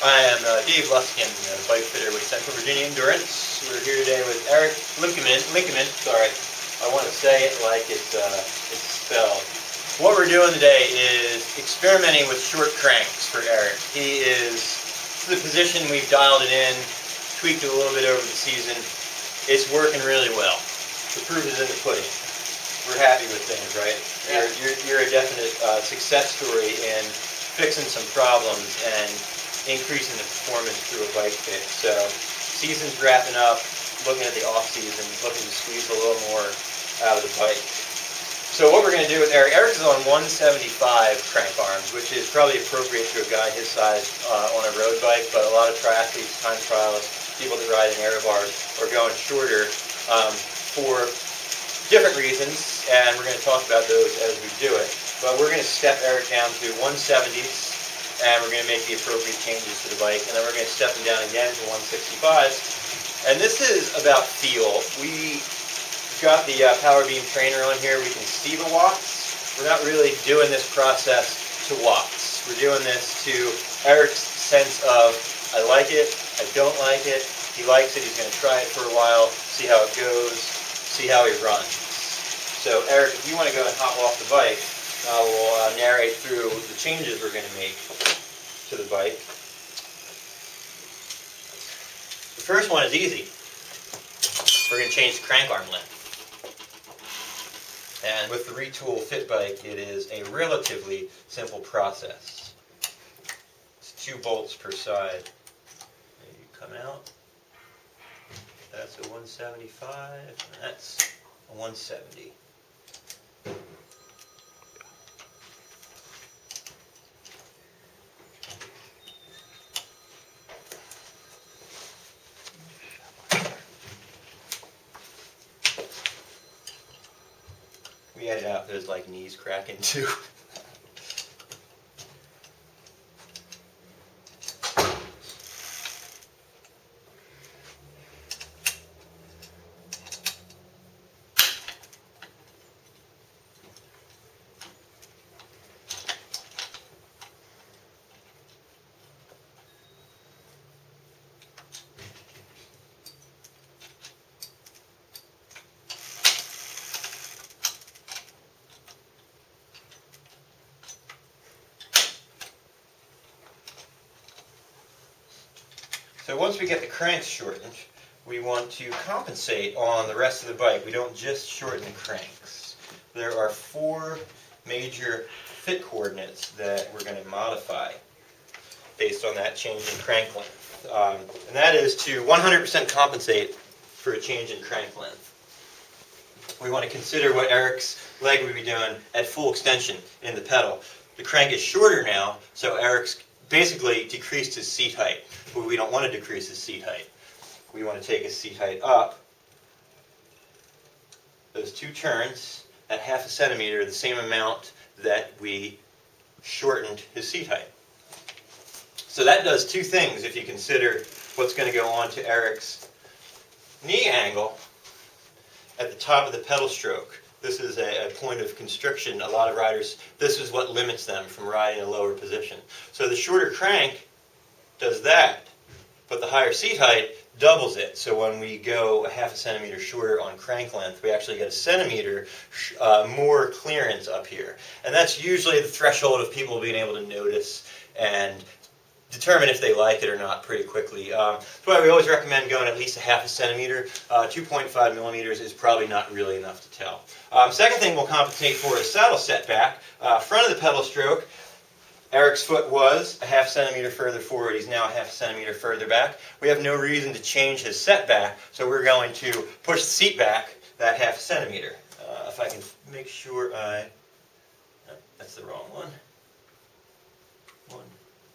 I am Dave Luskin, bike fitter with Centeal Virginia Endurance. We're here today with Linkemann. Sorry, I want to say it like it's spelled. What we're doing today is experimenting with short cranks for Eric. He is to the position we've dialed it in, tweaked it a little bit over the season. It's working really well. The proof is in the pudding. We're happy with things, right? Yeah. You're a definite success story in fixing some problems and increasing the performance through a bike fix. So season's wrapping up, looking at the off season, looking to squeeze a little more out of the bike. So what we're going to do with Eric is on 175 crank arms, which is probably appropriate to a guy his size on a road bike, but a lot of triathletes, time trialists, people that ride in aero bars are going shorter for different reasons, and we're going to talk about those as we do it. But we're going to step Eric down to 170s, and we're going to make the appropriate changes to the bike, and then we're going to step him down again to 165s. And this is about feel. We've got the Power Beam trainer on here. We can see the watts. We're not really doing this process to watts. We're doing this to Eric's sense of, I like it, I don't like it, he likes it, he's going to try it for a while, see how it goes, see how he runs. So Eric, if you want to go and hop off the bike, I will narrate through the changes we're going to make to the bike. The first one is easy. We're going to change the crank arm length. And with the Retul Fit bike, it is a relatively simple process. It's 2 bolts per side. And you come out. That's a 175, and that's a 170. We edit out those like knees cracking too. So once we get the cranks shortened, we want to compensate on the rest of the bike. We don't just shorten the cranks. There are 4 major fit coordinates that we're going to modify based on that change in crank length. And that is to 100% compensate for a change in crank length. We want to consider what Eric's leg would be doing at full extension in the pedal. The crank is shorter now, so Eric's basically decreased his seat height. But we don't want to decrease his seat height. We want to take his seat height up. Those 2 turns at ½ centimeter, the same amount that we shortened his seat height. So that does 2 things if you consider what's going to go on to Eric's knee angle at the top of the pedal stroke. This is a point of constriction. A lot of riders, this is what limits them from riding a lower position. So the shorter crank does that, but the higher seat height doubles it. So when we go ½ centimeter shorter on crank length, we actually get 1 centimeter more clearance up here. And that's usually the threshold of people being able to notice and determine if they like it or not pretty quickly. That's why we always recommend going at least ½ centimeter. 2.5 millimeters is probably not really enough to tell. Second thing we'll compensate for is saddle setback. Front of the pedal stroke, Eric's foot was ½ centimeter further forward. He's now ½ centimeter further back. We have no reason to change his setback, so we're going to push the seat back that ½ centimeter. If I can make sure no, that's the wrong one. 1,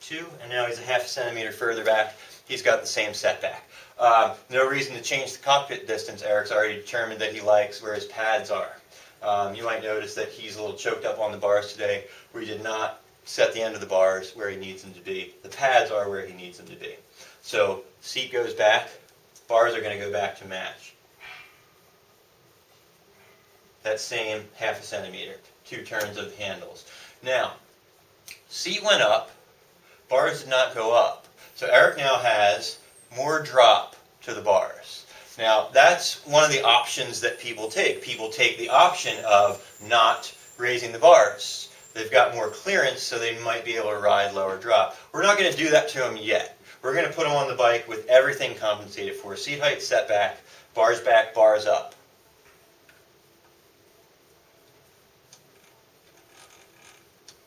2, and now he's ½ centimeter further back. He's got the same setback. No reason to change the cockpit distance. Eric's already determined that he likes where his pads are. You might notice that he's a little choked up on the bars today. We did not set the end of the bars where he needs them to be. The pads are where he needs them to be. So seat goes back, bars are going to go back to match. That same ½ centimeter, 2 turns of handles. Now, seat went up, bars did not go up. So Eric now has more drop to the bars. Now that's one of the options that people take. People take the option of not raising the bars. They've got more clearance, so they might be able to ride lower drop. We're not going to do that to them yet. We're going to put them on the bike with everything compensated for. Seat height, setback, bars back, bars up.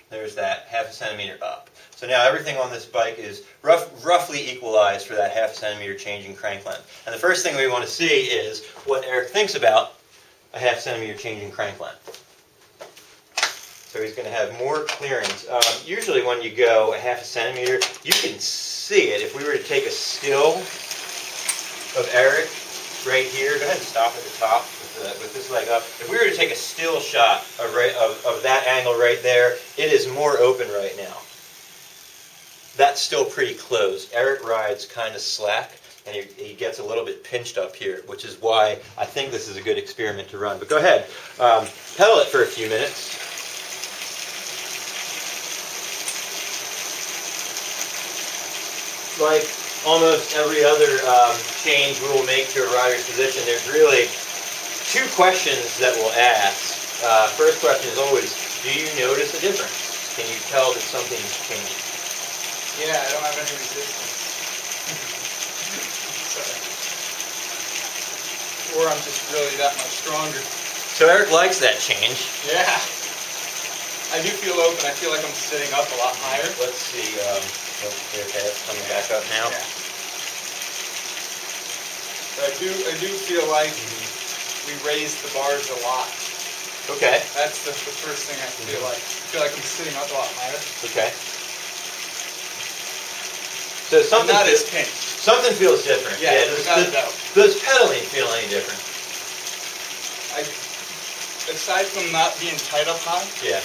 There's that half a centimeter up. So now everything on this bike is roughly equalized for that half a centimeter change in crank length. And the first thing we want to see is what Eric thinks about a half centimeter change in crank length. So he's going to have more clearance. Usually when you go a half a centimeter, you can see it. If we were to take a still of Eric right here, go ahead and stop at the top with this leg up. If we were to take a still shot of that angle right there, it is more open right now. That's still pretty close. Eric rides kind of slack, and he gets a little bit pinched up here, which is why I think this is a good experiment to run. But go ahead, pedal it for a few minutes. Like almost every other change we will make to a rider's position, there's really two questions that we'll ask. First question is always, do you notice a difference? Can you tell that something's changing? Yeah, I don't have any resistance. Or I'm just really that much stronger. So Eric likes that change. Yeah. I do feel open. I feel like I'm sitting up a lot higher. Let's see. Okay, it's coming back up now. Yeah. But I do feel like we raised the bars a lot. Okay. That's the first thing I feel like. I feel like I'm sitting up a lot higher. Okay. So something feels different. Yeah, does pedaling feel any different? Aside from not being tied up high. Yeah.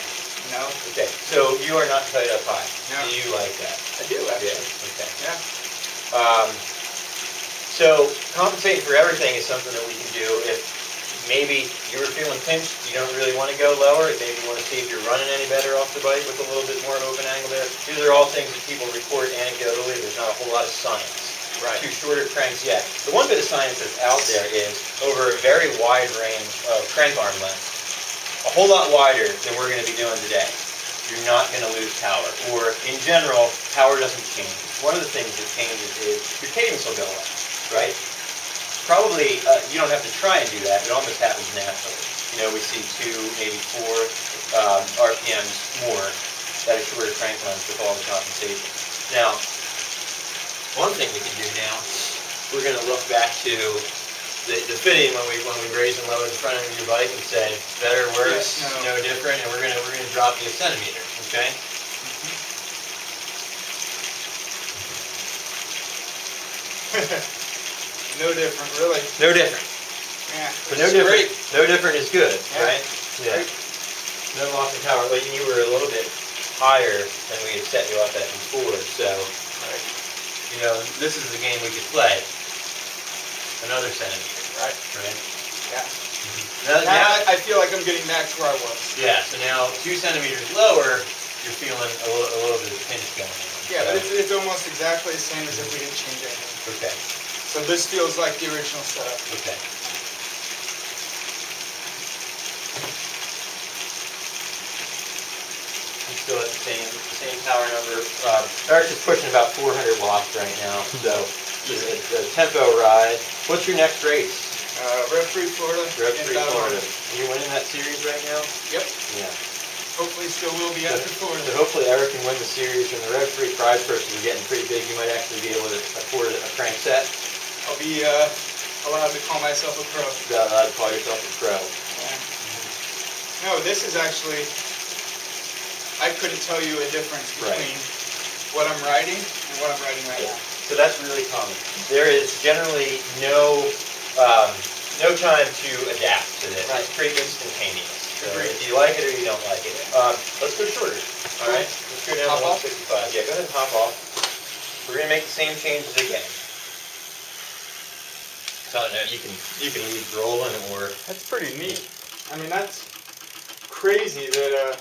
No. Okay. So you are not tied up high. No. Do you like that? I do actually. Yeah. Okay. Yeah. So compensating for everything is something that we can do if maybe you were feeling pinched, you don't really want to go lower, maybe you want to see if you're running any better off the bike with a little bit more open angle there. These are all things that people report anecdotally. There's not a whole lot of science. Right. Two shorter cranks yet. The one bit of science that's out there is over a very wide range of crank arm length. A whole lot wider than we're going to be doing today. You're not going to lose power. Or, in general, power doesn't change. One of the things that changes is your cadence will go up, right? Probably, you don't have to try and do that. It almost happens naturally. You know, we see 2, maybe 4 RPMs more that are shorter crank length with all the compensation. Now, one thing we can do now, we're going to look back to the fitting when we raise and lower the front end of your bike and say better, worse, no different, and we're gonna drop you a centimeter, okay? No different, really. No different. Yeah. But no different. Great. No different is good, yeah. right? Yeah. Great. No loss in power. Well, you were a little bit higher than we had set you up at before, so you know this is the game we could play. Another centimeter. Right. Yeah. Now I feel like I'm getting back to where I was. Yeah. So now 2 centimeters lower, you're feeling a little bit of pinch going on. Yeah, but it's almost exactly the same as if we didn't change anything. Okay. So this feels like the original setup. Okay. I'm still at the same power number. Eric's just pushing about 400 watts right now. So just a tempo ride. What's your next race? Rev Free Florida. Rev Free Florida. You winning that series right now? Yep. Yeah. Hopefully still will be after Florida. So hopefully Eric can win the series, and the Rev Free prize purse is getting pretty big. You might actually be able to afford a crank set. I'll be allowed to call myself a pro. You're allowed to call yourself a pro. Yeah. No, this is actually, I couldn't tell you a difference between what I'm riding and what I'm riding right now. So that's really common. There is generally no time to adapt to this. It's pretty instantaneous. So if you like it or you don't like it. Let's go shorter. All right. Let's go down to 165. Yeah, go ahead and hop off. We're gonna make the same changes again. So I don't know. You can leave rolling or. That's pretty neat. I mean, that's crazy that.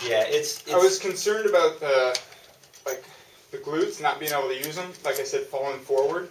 Yeah, it's. I was concerned about the glutes, not being able to use them, like I said, falling forward,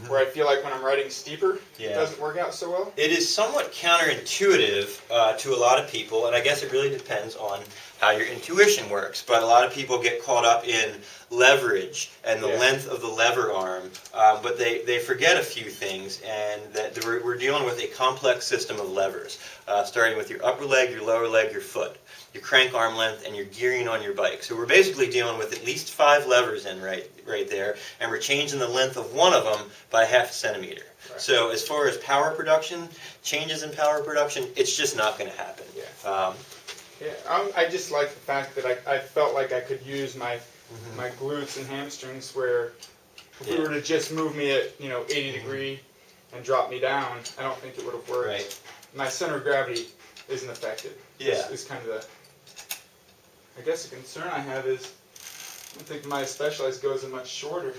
where I feel like when I'm riding steeper, it doesn't work out so well. It is somewhat counterintuitive to a lot of people, and I guess it really depends on how your intuition works. But a lot of people get caught up in leverage and the length of the lever arm, but they forget a few things, and that we're dealing with a complex system of levers, starting with your upper leg, your lower leg, your foot, your crank arm length, and your gearing on your bike. So we're basically dealing with at least 5 levers in right there, and we're changing the length of one of them by ½ centimeter. Right. So as far as power production, changes in power production, it's just not going to happen. I just like the fact that I felt like I could use my my glutes and hamstrings, where if we were to just move me at 80 degree and drop me down, I don't think it would have worked. Right. My center of gravity isn't affected. It's kind of I guess the concern I have is I think my Specialized goes in much shorter.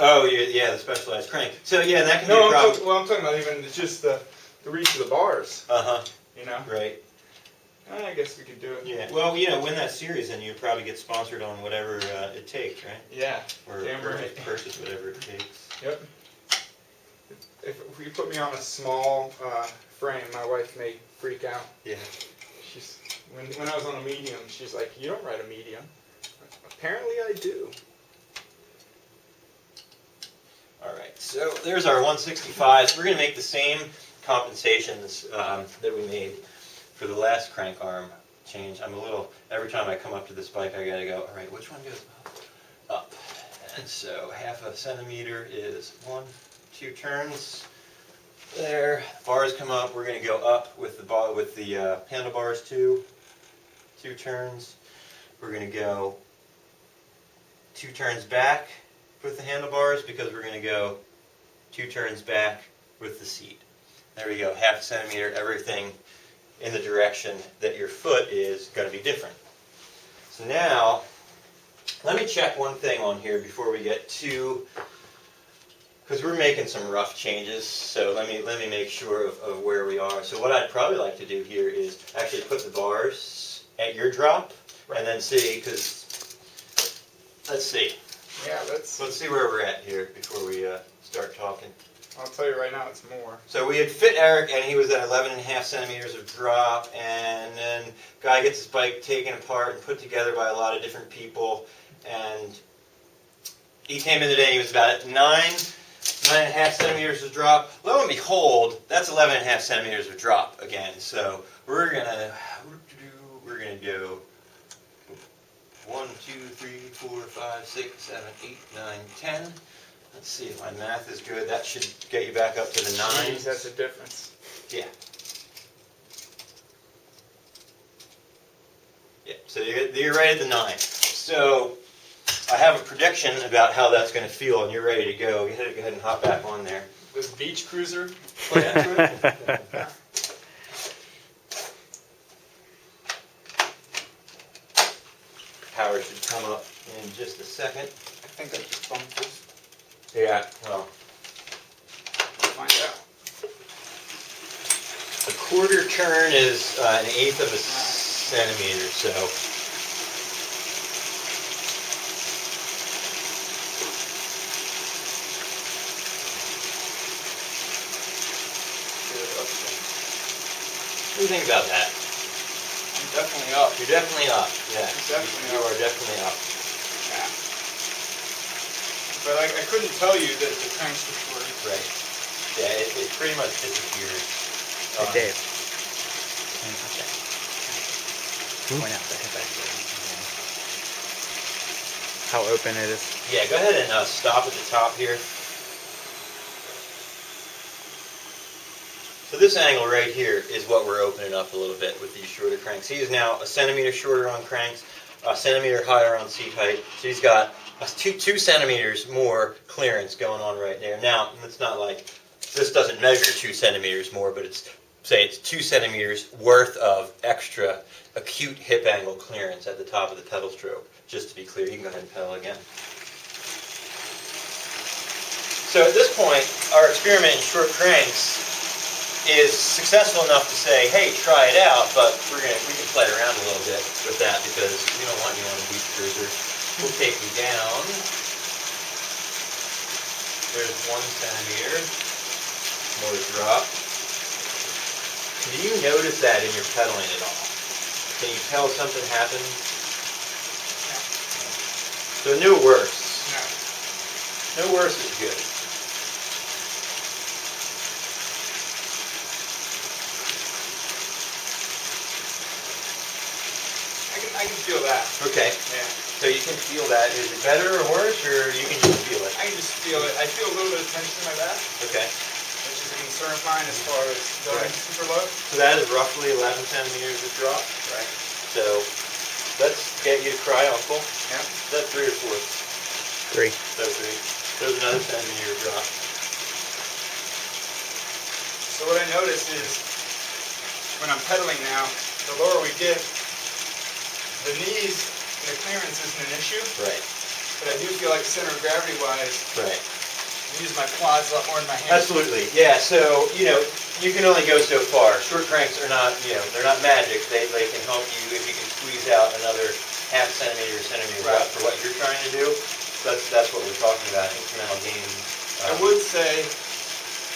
Oh yeah, the Specialized crank. So yeah, that can be a problem. I'm talking about even just the reach of the bars. Right. I guess we could do it. Yeah. Well, win that series, and you'd probably get sponsored on whatever it takes, right? Yeah. Or purchase whatever it takes. Yep. If you put me on a small frame, my wife may freak out. Yeah. She's when I was on a medium, she's like, "You don't ride a medium." Apparently, I do. All right. So there's our 165s. We're going to make the same compensations that we made for the last crank arm change. Every time I come up to this bike, I gotta go, all right, which one goes up? And so ½ centimeter is 1, 2 turns. There, bars come up. We're gonna go up with the handlebars 2 turns. We're gonna go 2 turns back with the handlebars, because we're gonna go 2 turns back with the seat. There we go, ½ centimeter, everything in the direction that your foot is going to be different. So now, let me check one thing on here before we get to, because we're making some rough changes, so let me make sure of where we are. So what I'd probably like to do here is actually put the bars at your drop, and then see, because, let's see. Yeah, let's see where we're at here before we start talking. I'll tell you right now, it's more. So we had fit Eric, and he was at 11½ centimeters of drop, and then guy gets his bike taken apart and put together by a lot of different people, and he came in today, and he was about at 9½ centimeters of drop. Lo and behold, that's 11½ centimeters of drop again. So we're gonna go 1, 2, 3, 4, 5, 6, 7, 8, 9, 10. Let's see if my math is good. That should get you back up to the 9s. That's a difference. Yeah. Yeah, so you're right at the 9. So I have a prediction about how that's going to feel, and you're ready to go. Go ahead and hop back on there. Does Beach Cruiser play into it? Power should come up in just a second. I think I just bumped this. Yeah, well, We'll find out. a quarter turn is 1/8 of a centimeter, so. What do you think about that? I'm definitely up. You're definitely up. Yeah, Definitely you up. are definitely up. Yeah. But I couldn't tell you that the cranks were short. Right. Yeah, it pretty much disappears. Hey, Dave. Point out the hip angle. How open it is. Yeah, go ahead and stop at the top here. So this angle right here is what we're opening up a little bit with these shorter cranks. He is now a centimeter shorter on cranks, a centimeter higher on seat height. So he's got 2 centimeters more clearance going on right there. Now, it's not like this doesn't measure 2 centimeters more, but it's 2 centimeters worth of extra acute hip angle clearance at the top of the pedal stroke. Just to be clear, you can go ahead and pedal again. So at this point, our experiment in short cranks is successful enough to say, hey, try it out, but we can play around a little bit with that because we don't want you on a beach cruiser. We'll take you down. There's 1 centimeter. More drop. Do you notice that in your pedaling at all? Can you tell something happened? No. So no worse. No. No worse is good. I can feel that. Okay. Yeah. So you can feel that. Is it better or worse, or you can just feel it? I can just feel it. I feel a little bit of tension in my back, Okay. which is a concern of mine as far as going Right. super low. So that is roughly 11 centimeters of drop. Right. So let's get you to cry, Uncle. Yeah. Is that 3 or 4? 3. So 3. There's another centimeter of drop. So what I notice is when I'm pedaling now, the lower we get, the knees and the clearance isn't an issue, Right. but I do feel like center of gravity wise, Right. I use my quads a lot more than my hands. Absolutely. Yeah. So you can only go so far. Short cranks are not they're not magic. They can help you if you can squeeze out another half centimeter or centimeter Right. out for what you're trying to do. That's what we're talking about. Incremental gain. I would say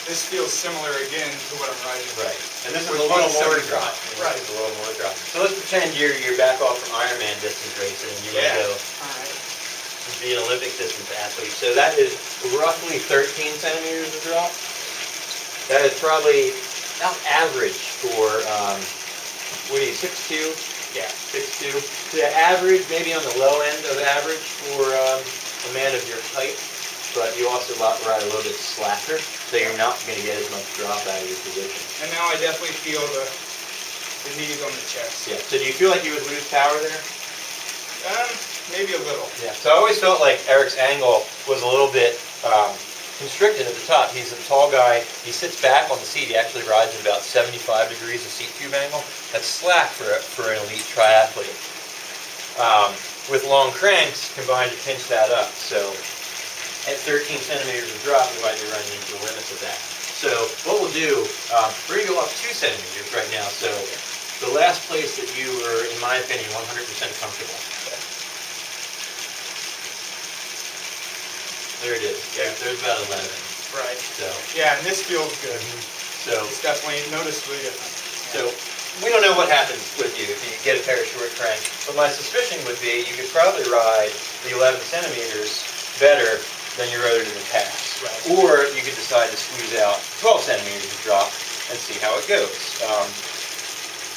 this feels similar again to what I'm riding. Right. And this is a With little more 175. drop. Right. This is a little more drop. So let's pretend you're back off from Ironman distance racing and you want Yeah. to go Alright. be an Olympic distance athlete. So that is roughly 13 centimeters of drop. That is probably about average for, what are you, 6'2"? Yeah. 6'2". The average, maybe on the low end of average for a man of your height, but you also ride a little bit slacker, so you're not going to get as much drop out of your position. And now I definitely feel the knees on the chest. Yeah. So do you feel like you would lose power there? Maybe a little. Yeah. So I always felt like Eric's angle was a little bit constricted at the top. He's a tall guy. He sits back on the seat. He actually rides at about 75 degrees of seat tube angle. That's slack for an elite triathlete. With long cranks combined to pinch that up. So at 13 centimeters of drop, you might be running into the limits of that. So what we'll do, we're going to go up 2 centimeters right now. So the last place that you were, in my opinion, 100% comfortable. There it is. Yeah. There's about 11. Right. So, Yeah, and this feels good. so, It's definitely noticeably different. so we don't know what happens with you if you get a pair of short cranks, but my suspicion would be you could probably ride the 11 centimeters better than you rode it in the past. Right. Or you could decide to squeeze out 12 centimeters of drop and see how it goes.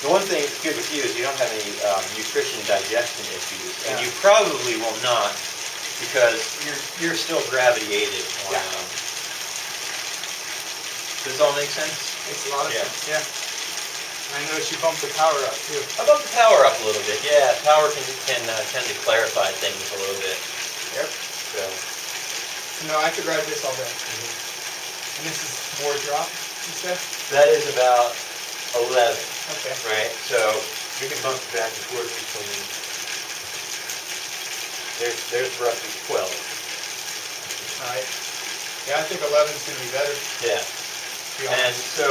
The one thing that's good with you is you don't have any nutrition digestion issues, and Yeah. you probably will not because you're still gravity aided. Yeah. Does this all make sense? Makes a lot of Yeah. sense. Yeah. And I noticed you bumped the power up too. I bumped the power up a little bit. Yeah, power can tend to clarify things a little bit. Yep. So. No, I could ride this all day. And this is more drop, you said? That is about 11, Okay. right? So you can bump it back and forth between. There's roughly 12. Alright. Yeah, I think 11's going to be better. Yeah. To be And honest. so,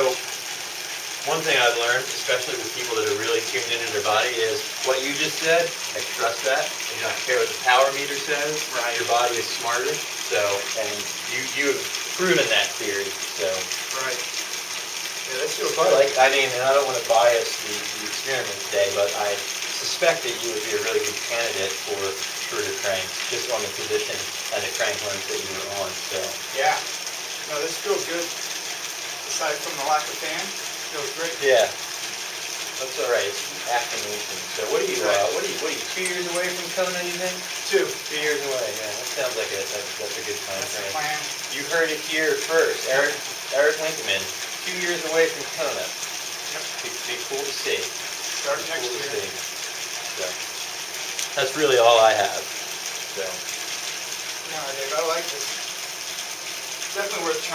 one thing I've learned, especially with people that are really tuned into their body, is what you just said. I trust that. I do not care what the power meter says. Right. Your body is smarter. So, and you have proven that theory. So, Right. Yeah, this feels I good. and I don't want to bias the experiment today, but I suspect that you would be a really good candidate for shorter cranks, just on the position and the crank length that you were on. So, Yeah. No, this feels good. Aside from the lack of fan, feels great. yeah, that's all right. It's acclimation. So, what are you 2 years away from Kona? You think? 2. 2 years away. Yeah, that sounds like that's a good time That's the frame. plan. You heard it here first. Eric Linkemann, 2 years away from Kona. Yep. Be cool to see. Start Be next cool to year. see. So, that's really all I have. So. No, Dave, I like this. Definitely worth trying.